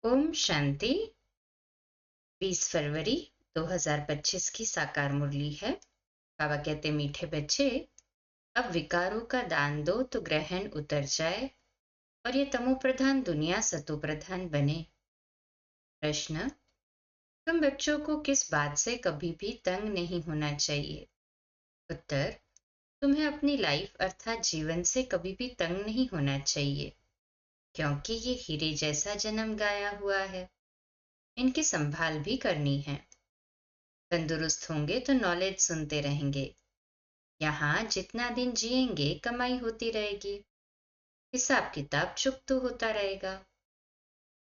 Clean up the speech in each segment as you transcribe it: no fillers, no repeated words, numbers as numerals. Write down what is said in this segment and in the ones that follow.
ओम शांति। 20 फरवरी 2025 की साकार मुरली है। बाबा कहते, मीठे बच्चे, अब विकारों का दान दो तो ग्रहण उतर जाए और ये तमो प्रधान दुनिया सतो प्रधान बने। प्रश्न: तुम बच्चों को किस बात से कभी भी तंग नहीं होना चाहिए? उत्तर: तुम्हें अपनी लाइफ अर्थात जीवन से कभी भी तंग नहीं होना चाहिए, क्योंकि ये हीरे जैसा जन्म गाया हुआ है। इनकी संभाल भी करनी है। तंदुरुस्त होंगे तो नॉलेज सुनते रहेंगे। यहाँ जितना दिन जिएंगे कमाई होती रहेगी, हिसाब किताब चुकता होता रहेगा।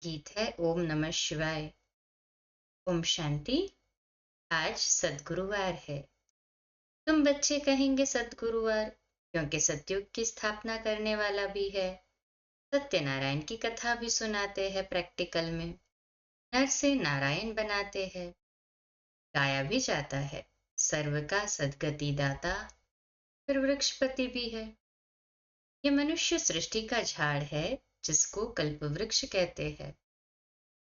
गीत है ओम नमः शिवाय। ओम शांति। आज सद्गुरुवार है। तुम बच्चे कहेंगे सद्गुरुवार क्योंकि सतयुग की स्थापना करने वाला भी है। सत्यनारायण की कथा भी सुनाते हैं, प्रैक्टिकल में नर से नारायण बनाते हैं। गाया भी जाता है, सर्व का सद्गति दाता, फिर वृक्षपति भी है। ये मनुष्य सृष्टि का झाड़ है जिसको कल्प वृक्ष कहते हैं।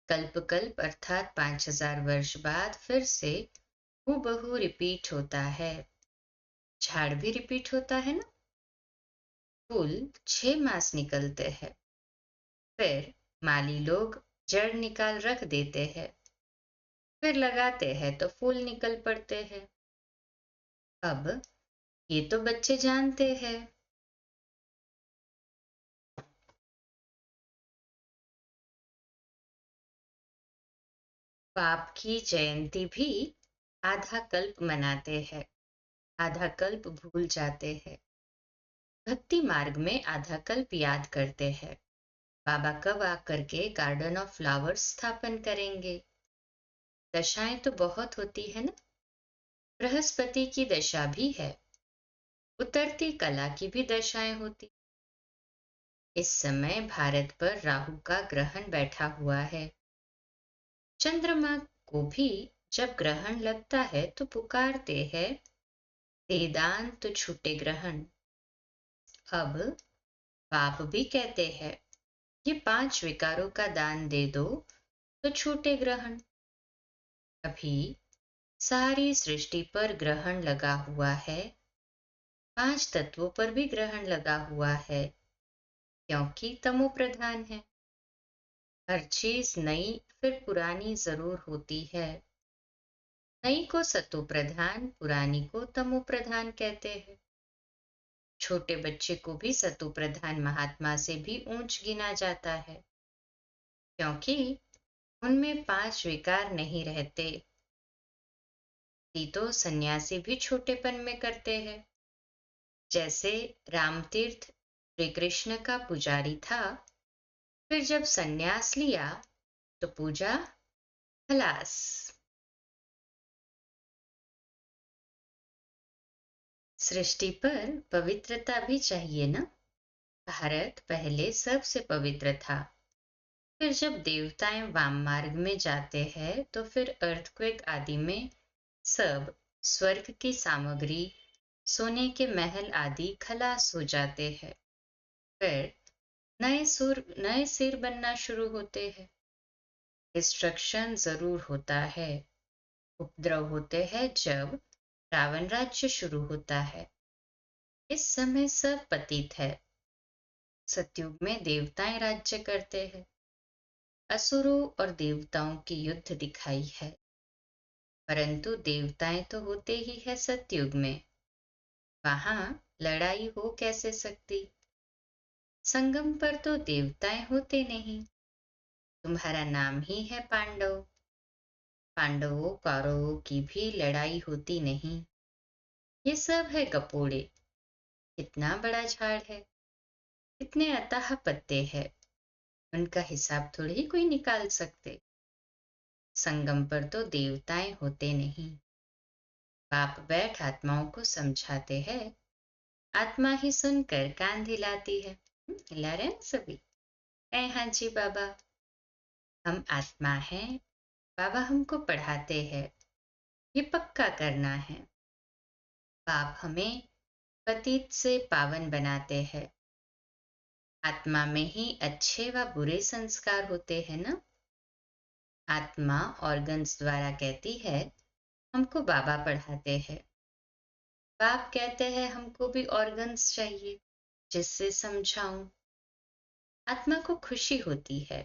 कल्प कल्प अर्थात 5000 वर्ष बाद फिर से हूबहू रिपीट होता है। झाड़ भी रिपीट होता है ना। फूल 6 मास निकलते हैं, फिर माली लोग जड़ निकाल रख देते हैं, फिर लगाते हैं तो फूल निकल पड़ते हैं। अब ये तो बच्चे जानते हैं। पाप की जयंती भी आधा कल्प मनाते हैं, आधा कल्प भूल जाते हैं। भक्ति मार्ग में आधा कल्प याद करते हैं। बाबा कब आकर के गार्डन ऑफ फ्लावर्स स्थापन करेंगे? दशाएं तो बहुत होती है ना। बृहस्पति की दशा भी है, उतरती कला की भी दशाएं होती। इस समय भारत पर राहु का ग्रहण बैठा हुआ है। चंद्रमा को भी जब ग्रहण लगता है तो पुकारते हैं, दे दान तो छूटे ग्रहण। अब बाप भी कहते हैं, ये 5 विकारों का दान दे दो तो छूटे ग्रहण। अभी सारी सृष्टि पर ग्रहण लगा हुआ है, 5 तत्वों पर भी ग्रहण लगा हुआ है, क्योंकि तमो प्रधान है। हर चीज नई फिर पुरानी जरूर होती है। नई को सतो प्रधान, पुरानी को तमो प्रधान कहते हैं। छोटे बच्चे को भी सतो प्रधान महात्मा से भी ऊंच गिना जाता है, क्योंकि उनमें 5 विकार नहीं रहते। तो सन्यासी भी छोटेपन में करते हैं। जैसे रामतीर्थ श्री कृष्ण का पुजारी था, फिर जब सन्यास लिया तो पूजा खलास। सृष्टि पर पवित्रता भी चाहिए ना। भारत पहले सबसे पवित्र था, फिर जब देवताएं वाम मार्ग में जाते हैं तो फिर अर्थक्वेक आदि में सब स्वर्ग की सामग्री, सोने के महल आदि खलास हो जाते हैं। फिर नए सिर बनना शुरू होते हैं। डिस्ट्रक्शन जरूर होता है, उपद्रव होते हैं जब रावण राज्य शुरू होता है। इस समय सब पतित है। सतयुग में देवताएं राज्य करते हैं। असुरों और देवताओं की युद्ध दिखाई है, परंतु देवताएं तो होते ही है सतयुग में। वहां लड़ाई हो कैसे सकती? संगम पर तो देवताएं होते नहीं। तुम्हारा नाम ही है पांडव। पांडवों कौरवों की भी लड़ाई होती नहीं। ये सब है गपोड़े। कितना बड़ा झाड़ है, इतने अथाह पत्ते हैं, उनका हिसाब थोड़ी ही कोई निकाल सकते। संगम पर तो देवताएं होते नहीं। बाप बैठ आत्माओं को समझाते हैं। आत्मा ही सुनकर कान हिलाती है। हिला रहे हैं सभी? हाँ जी बाबा, हम आत्मा हैं। बाबा हमको पढ़ाते हैं, ये पक्का करना है। बाप हमें पतित से पावन बनाते हैं। आत्मा में ही अच्छे व बुरे संस्कार होते हैं ना। आत्मा ऑर्गन्स द्वारा कहती है, हमको बाबा पढ़ाते हैं। बाप कहते हैं, हमको भी ऑर्गन्स चाहिए जिससे समझाऊं। आत्मा को खुशी होती है।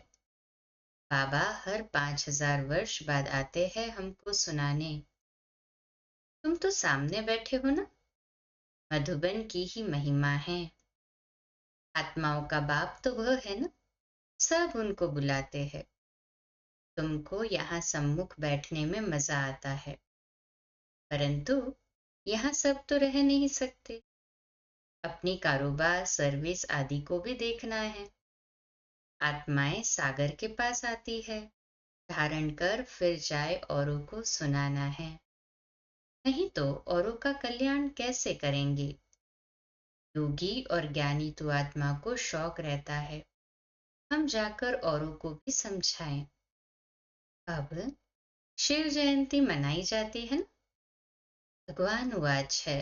बाबा हर 5000 वर्ष बाद आते हैं हमको सुनाने। तुम तो सामने बैठे हो ना, मधुबन की ही महिमा है। आत्माओं का बाप तो वह है ना, सब उनको बुलाते हैं। तुमको यहाँ सम्मुख बैठने में मजा आता है, परंतु यहाँ सब तो रह नहीं सकते। अपनी कारोबार, सर्विस आदि को भी देखना है। आत्माएं सागर के पास आती है, धारण कर फिर जाए औरों को सुनाना है। नहीं तो औरों का कल्याण कैसे करेंगे। योगी और ज्ञानी तो आत्मा को शौक रहता है, हम जाकर औरों को भी समझाएं। अब शिव जयंती मनाई जाती है ना। भगवान उवाच है।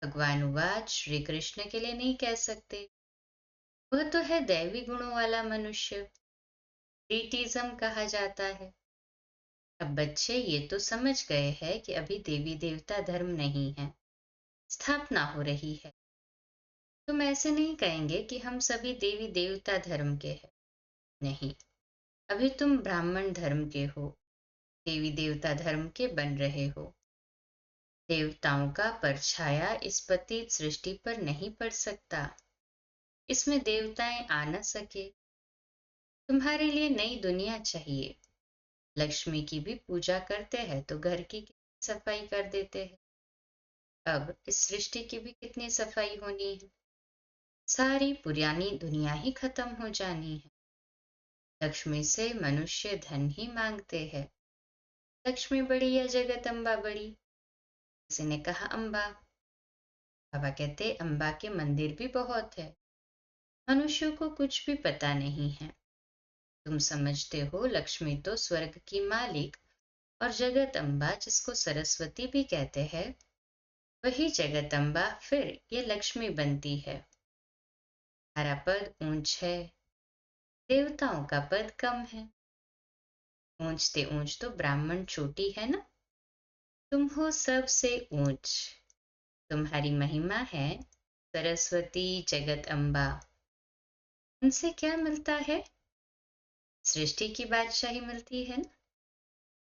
भगवान उवाच श्री कृष्ण के लिए नहीं कह सकते, वह तो है दैवी गुणों वाला मनुष्य, प्रीतिज्म कहा जाता है। अब बच्चे ये तो समझ गए हैं कि अभी देवी देवता धर्म नहीं है, स्थापना हो रही है। तुम ऐसे नहीं कहेंगे कि हम सभी देवी देवता धर्म के हैं। नहीं, अभी तुम ब्राह्मण धर्म के हो, देवी देवता धर्म के बन रहे हो। देवताओं का परछाया इस पतित सृष्टि पर नहीं पड़ सकता, इसमें देवताएं आ न सके। तुम्हारे लिए नई दुनिया चाहिए। लक्ष्मी की भी पूजा करते हैं तो घर की कितनी सफाई कर देते हैं। अब इस सृष्टि की भी कितनी सफाई होनी है। सारी पुरानी दुनिया ही खत्म हो जानी है। लक्ष्मी से मनुष्य धन ही मांगते हैं। लक्ष्मी बड़ी या जगदम्बा बड़ी। किसी ने कहा अम्बा। बाबा कहते अम्बा के मंदिर भी बहुत है, मनुष्यों को कुछ भी पता नहीं है। तुम समझते हो लक्ष्मी तो स्वर्ग की मालिक और जगत अम्बा, जिसको सरस्वती भी कहते हैं, वही जगत अम्बा फिर ये लक्ष्मी बनती है। हमारा पद ऊंच है, देवताओं का पद कम है। ऊंचते ऊंच तो ब्राह्मण चोटी है ना, तुम हो सबसे ऊंच। तुम्हारी महिमा है सरस्वती जगत अम्बा। उनसे क्या मिलता है? सृष्टि की बादशाही मिलती है ना।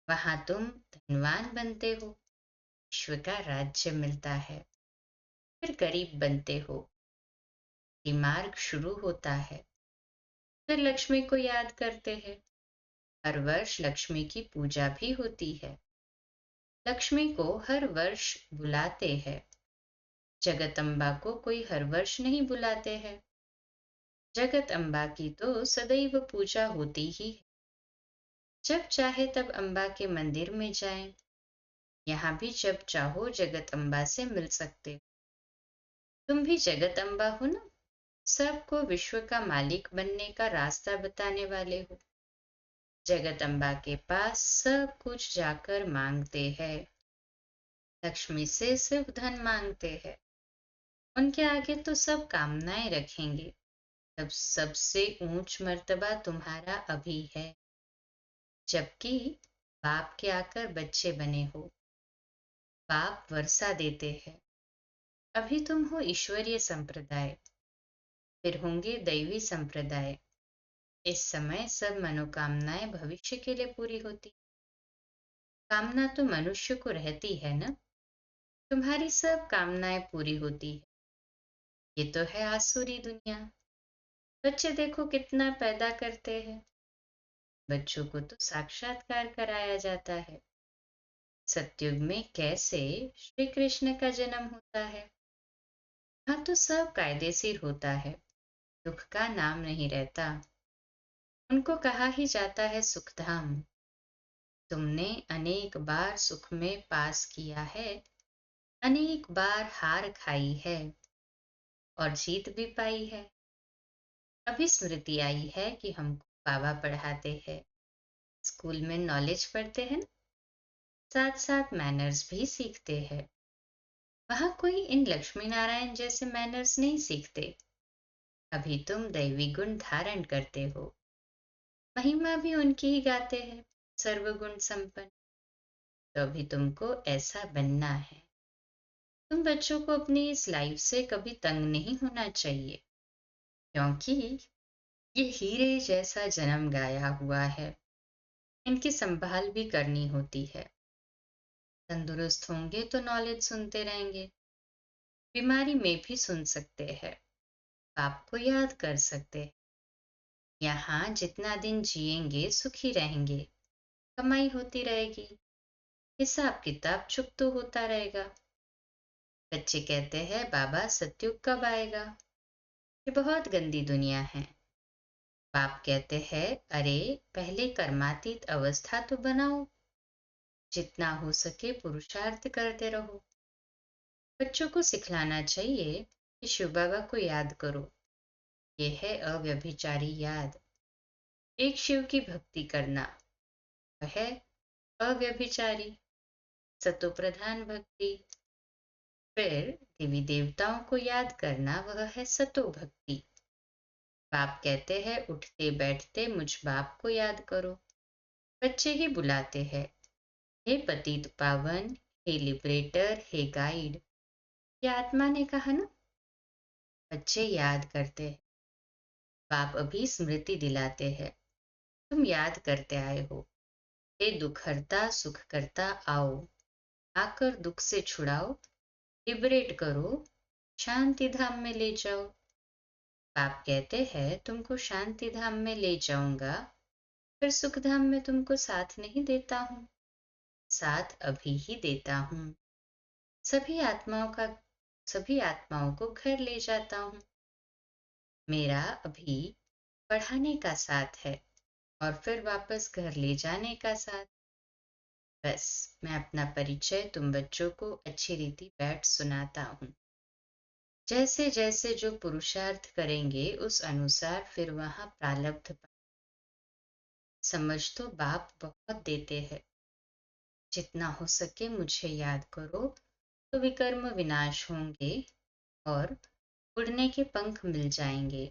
वहां तुम धनवान बनते हो, विश्व का राज्य मिलता है। फिर गरीब बनते हो, ये मार्ग शुरू होता है। फिर लक्ष्मी को याद करते हैं। हर वर्ष लक्ष्मी की पूजा भी होती है। लक्ष्मी को हर वर्ष बुलाते हैं। जगदम्बा को कोई हर वर्ष नहीं बुलाते हैं। जगत अम्बा की तो सदैव पूजा होती ही है। जब चाहे तब अम्बा के मंदिर में जाएं। यहाँ भी जब चाहो जगत अम्बा से मिल सकते हो। तुम भी जगत अम्बा हो ना, सबको विश्व का मालिक बनने का रास्ता बताने वाले हो। जगत अम्बा के पास सब कुछ जाकर मांगते हैं। लक्ष्मी से सिर्फ धन मांगते हैं। उनके आगे तो सब कामनाएं रखेंगे। तब सबसे ऊंच मर्तबा तुम्हारा अभी है, जबकि बाप के आकर बच्चे बने हो। बाप वर्षा देते हैं। अभी तुम हो ईश्वरीय संप्रदाय, फिर होंगे दैवी संप्रदाय। इस समय सब मनोकामनाएं भविष्य के लिए पूरी होती। कामना तो मनुष्य को रहती है ना, तुम्हारी सब कामनाएं पूरी होती है। ये तो है आसुरी दुनिया। बच्चे देखो कितना पैदा करते हैं। बच्चों को तो साक्षात्कार कराया जाता है। सतयुग में कैसे श्री कृष्ण का जन्म होता है। हाँ तो सब कायदेशीर होता है, दुख का नाम नहीं रहता। उनको कहा ही जाता है सुखधाम। तुमने अनेक बार सुख में पास किया है, अनेक बार हार खाई है और जीत भी पाई है। अभी स्मृति आई है कि हमको बाबा पढ़ाते हैं। स्कूल में नॉलेज पढ़ते हैं, साथ साथ मैनर्स भी सीखते हैं। वहां कोई इन लक्ष्मी नारायण जैसे मैनर्स नहीं सीखते। अभी तुम दैवी गुण धारण करते हो। महिमा भी उनकी ही गाते हैं, सर्वगुण संपन्न। तो अभी तुमको ऐसा बनना है। तुम बच्चों को अपनी इस लाइफ से कभी तंग नहीं होना चाहिए, क्योंकि ये हीरे जैसा जन्म गाया हुआ है। इनकी संभाल भी करनी होती है। तंदुरुस्त होंगे तो नॉलेज सुनते रहेंगे, बीमारी में भी सुन सकते हैं, आपको याद कर सकते हैं। यहाँ जितना दिन जिएंगे सुखी रहेंगे, कमाई होती रहेगी, हिसाब किताब चुप होता रहेगा। बच्चे कहते हैं बाबा सतयुग कब आएगा, ये बहुत गंदी दुनिया है। बाप कहते हैं अरे पहले कर्मातीत अवस्था तो बनाओ, जितना हो सके पुरुषार्थ करते रहो। बच्चों को सिखलाना चाहिए कि शिव बाबा को याद करो, ये है अव्यभिचारी याद। एक शिव की भक्ति करना वह है अव्यभिचारी सतोप्रधान भक्ति। फिर देवी देवताओं को याद करना वह है सतो भक्ति। बाप कहते हैं उठते बैठते मुझ बाप को याद करो। बच्चे ही बुलाते हैं हे पतित पावन, हे लिबरेटर, हे गाइड। ये आत्मा ने कहा ना। बच्चे याद करते हैं, बाप अभी स्मृति दिलाते हैं, तुम याद करते आए हो। हे दुख हरता सुख करता आओ, आकर दुख से छुड़ाओ, लिबरेट करो, शांति धाम में ले जाओ। बाप कहते हैं तुमको शांति धाम में ले जाऊंगा, फिर सुख धाम में तुमको साथ नहीं देता हूँ, साथ अभी ही देता हूँ। सभी आत्माओं का सभी आत्माओं को घर ले जाता हूँ। मेरा अभी पढ़ाने का साथ है और फिर वापस घर ले जाने का साथ। बस मैं अपना परिचय तुम बच्चों को अच्छी रीति बैठ सुनाता हूँ। जैसे जैसे जो पुरुषार्थ करेंगे उस अनुसार फिर वहां प्रारब्ध। समझ तो बाप बहुत देते हैं। जितना हो सके मुझे याद करो तो विकर्म विनाश होंगे और उड़ने के पंख मिल जाएंगे।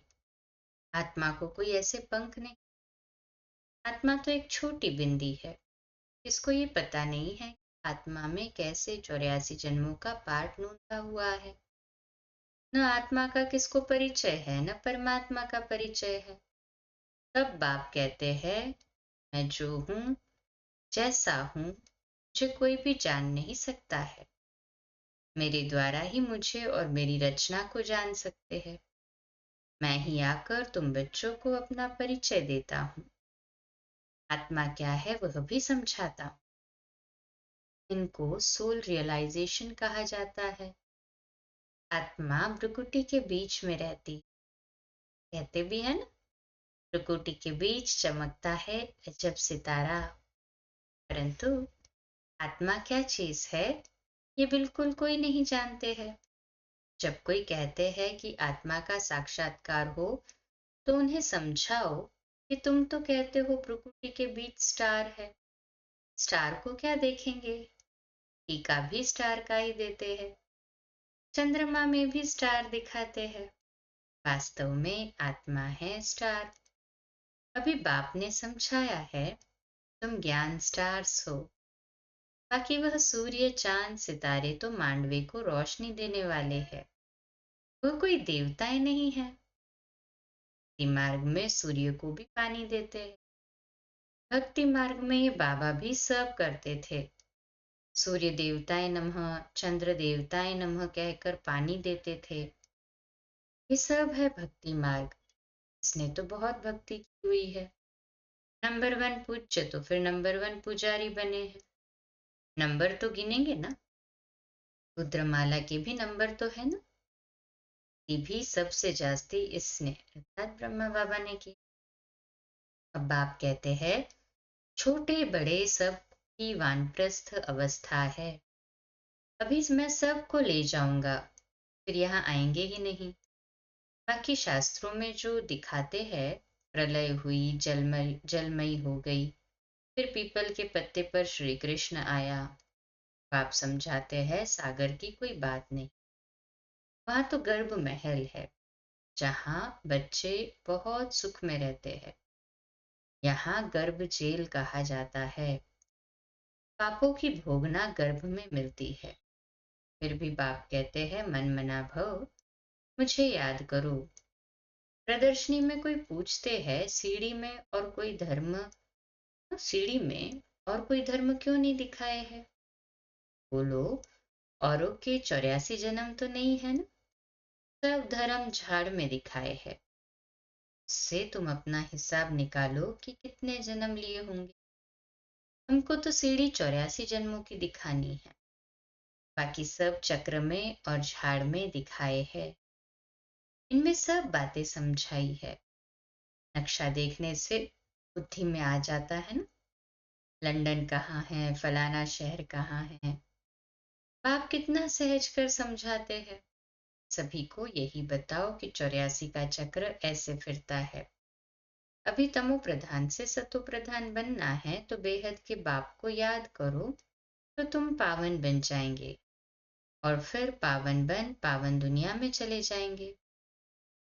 आत्मा को कोई ऐसे पंख नहीं। आत्मा तो एक छोटी बिंदी है, इसको ये पता नहीं है आत्मा में कैसे 84 जन्मों का पाठ नूंदा हुआ है। न आत्मा का किसको परिचय है, न परमात्मा का परिचय है। तब बाप कहते हैं मैं जो हूं, जैसा हूं, मुझे कोई भी जान नहीं सकता है। मेरे द्वारा ही मुझे और मेरी रचना को जान सकते हैं। मैं ही आकर तुम बच्चों को अपना परिचय देता हूँ। आत्मा क्या है वह भी समझाता हूँ। इनको सोल रियलाइजेशन कहा जाता है। आत्मा भ्रुकुटी के बीच में रहती, कहते भी है ना, भ्रुकुटी के बीच चमकता है अजब सितारा। परंतु आत्मा क्या चीज है ये बिल्कुल कोई नहीं जानते हैं। जब कोई कहते हैं कि आत्मा का साक्षात्कार हो तो उन्हें समझाओ कि तुम तो कहते हो भ्रुकुटी के बीच स्टार है, स्टार को क्या देखेंगे। टीका भी स्टार का ही देते हैं, चंद्रमा में भी स्टार दिखाते हैं। वास्तव में आत्मा है स्टार। अभी बाप ने समझाया है तुम ज्ञान स्टार्स हो। बाकी वह सूर्य चांद सितारे तो मांडवे को रोशनी देने वाले हैं, वह कोई देवताएं नहीं है। भक्ति मार्ग में सूर्य को भी पानी देते हैं। भक्ति मार्ग में ये बाबा भी सब करते थे। सूर्य देवताएं नमः, चंद्र देवताएं नमः कहकर पानी देते थे। ये सब है भक्ति मार्ग। इसने तो बहुत भक्ति की हुई है। नंबर 1 पूज्य तो फिर नंबर 1 पुजारी बने हैं। नंबर तो गिनेंगे ना, रुद्रमाला के भी नंबर तो है ना। ये भी सबसे जास्ती इसने अर्थात ब्रह्मा बाबा ने की। अब बाप कहते हैं छोटे बड़े सब की वानप्रस्थ अवस्था है। अभी मैं सबको ले जाऊंगा, फिर यहाँ आएंगे ही नहीं। बाकी शास्त्रों में जो दिखाते हैं प्रलय हुई, जलमयी हो गई, फिर पीपल के पत्ते पर श्री कृष्ण आया। बाप समझाते हैं सागर की कोई बात नहीं, वहां तो गर्भ महल है जहां बच्चे बहुत सुख में रहते हैं। यहाँ गर्भ जेल कहा जाता है। पापों की भोगना गर्भ में मिलती है। फिर भी बाप कहते हैं मन मना भव, मुझे याद करो। प्रदर्शनी में कोई पूछते हैं सीढ़ी में और कोई धर्म क्यों नहीं दिखाए है? बोलो, औरों के 84 जन्म तो नहीं है ना? सब धर्म झाड़ में दिखाए है। उससे तुम अपना हिसाब निकालो कि कितने जन्म लिए होंगे। हमको तो सीढ़ी 84 जन्मों की दिखानी है, बाकी सब चक्र में और झाड़ में दिखाए है। इनमें सब बातें समझाई है। नक्शा देखने से बुद्धि में आ जाता है ना, लंदन कहाँ है, फलाना शहर कहाँ है। बाप कितना सहज कर समझाते हैं। सभी को यही बताओ कि 84 का चक्र ऐसे फिरता है। अभी तमो प्रधान से सतो प्रधान बनना है तो बेहद के बाप को याद करो, तो तुम पावन बन जाएंगे और फिर पावन बन पावन दुनिया में चले जाएंगे।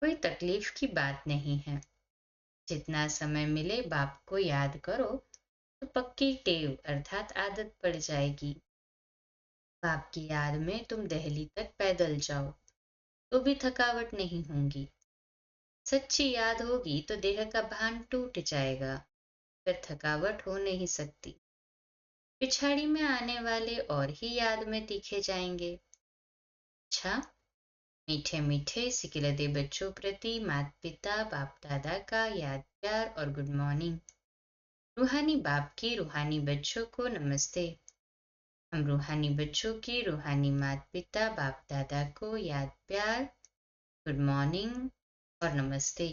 कोई तकलीफ की बात नहीं है। जितना समय मिले बाप को याद करो तो पक्की टेव अर्थात आदत पड़ जाएगी। बाप की याद में तुम दिल्ली तक पैदल जाओ तो भी थकावट नहीं होगी। सच्ची याद होगी तो देह का भान टूट जाएगा, फिर थकावट हो नहीं सकती। पिछाड़ी में आने वाले और ही याद में तीखे जाएंगे। अच्छा, मीठे मीठे सिकिलदे बच्चों प्रति माता पिता बाप दादा का याद प्यार और गुड मॉर्निंग। रूहानी बाप की रूहानी बच्चों को नमस्ते। हम रूहानी बच्चों की रूहानी माता पिता बाप दादा को याद प्यार, गुड मॉर्निंग और नमस्ते।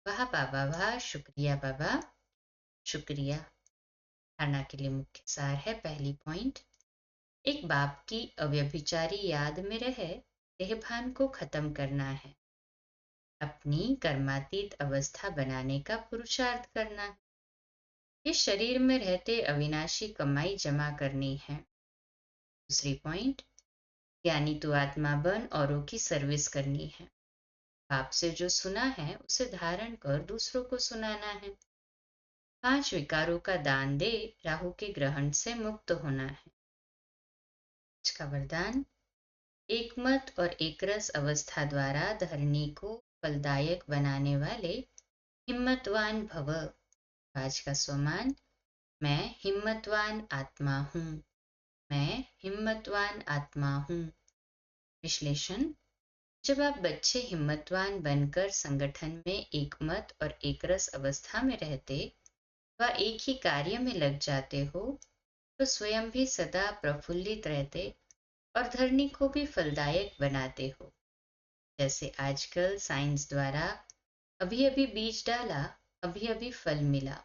वाह बाबा वाह, शुक्रिया बाबा, शुक्रिया। धारणा के लिए मुख्य सार है। पहली पॉइंट, एक बाप की अव्यभिचारी याद में रहे देहभान को खत्म करना है, अपनी कर्मातीत अवस्था बनाने का पुरुषार्थ करना है। इस शरीर में रहते अविनाशी कमाई जमा करनी है। दूसरी पॉइंट, ज्ञानी तो आत्मा बन औरों की सर्विस करनी है। बाप से जो सुना है उसे धारण कर दूसरों को सुनाना है। 5 विकारों का दान दे राहु के ग्रहण से मुक्त होना है। इसका वरदान, एक मत और एक रस अवस्था द्वारा धरनी को फलदायक बनाने वाले हिम्मतवान भव। आज का स्वमान, मैं हिम्मतवान आत्मा हूँ, मैं हिम्मतवान आत्मा हूँ। विश्लेषण, जब आप बच्चे हिम्मतवान बनकर संगठन में एक मत और एक रस अवस्था में रहते व एक ही कार्य में लग जाते हो तो स्वयं भी सदा प्रफुल्लित रहते और धरनी को भी फलदायक बनाते हो। जैसे आजकल साइंस द्वारा अभी अभी बीज डाला, अभी अभी फल मिला,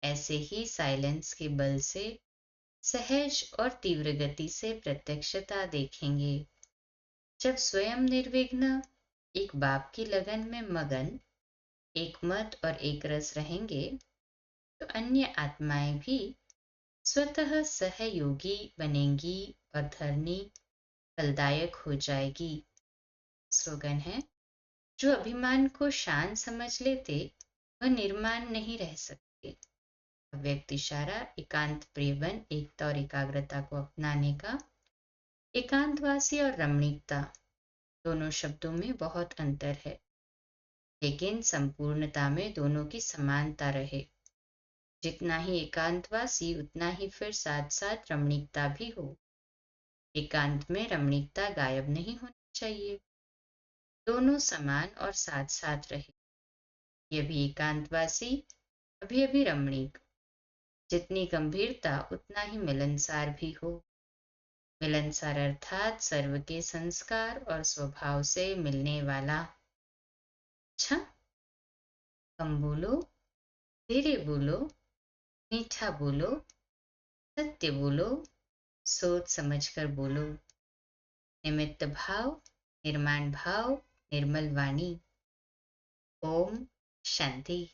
ऐसे ही साइलेंस के बल से सहज और तीव्र गति से प्रत्यक्षता देखेंगे। जब स्वयं निर्विघ्न एक बाप की लगन में मगन एक मत और एक रस रहेंगे तो अन्य आत्माएं भी स्वतः सहयोगी बनेंगी और धरनी फलदायक हो जाएगी। स्लोगन है, जो अभिमान को शान समझ लेते वह निर्माण नहीं रह सकते। व्यक्ति इशारा, एकांत प्रियवन एकता और एकाग्रता को अपनाने का। एकांतवासी और रमणीकता दोनों शब्दों में बहुत अंतर है, लेकिन संपूर्णता में दोनों की समानता रहे। जितना ही एकांतवासी उतना ही फिर साथ साथ रमणीकता भी हो। एकांत में रमणीकता गायब नहीं होनी चाहिए, दोनों समान और साथ साथ रहे। ये भी एकांतवासी, अभी अभी रमणीक। जितनी गंभीरता उतना ही मिलनसार भी हो। मिलनसार अर्थात सर्व के संस्कार और स्वभाव से मिलने वाला। अच्छा, कम बोलो, धीरे बोलो, मीठा बोलो, सत्य बोलो, सोच समझकर बोलो। निमित्त भाव, निर्माण भाव, निर्मल वाणी। ओम शांति।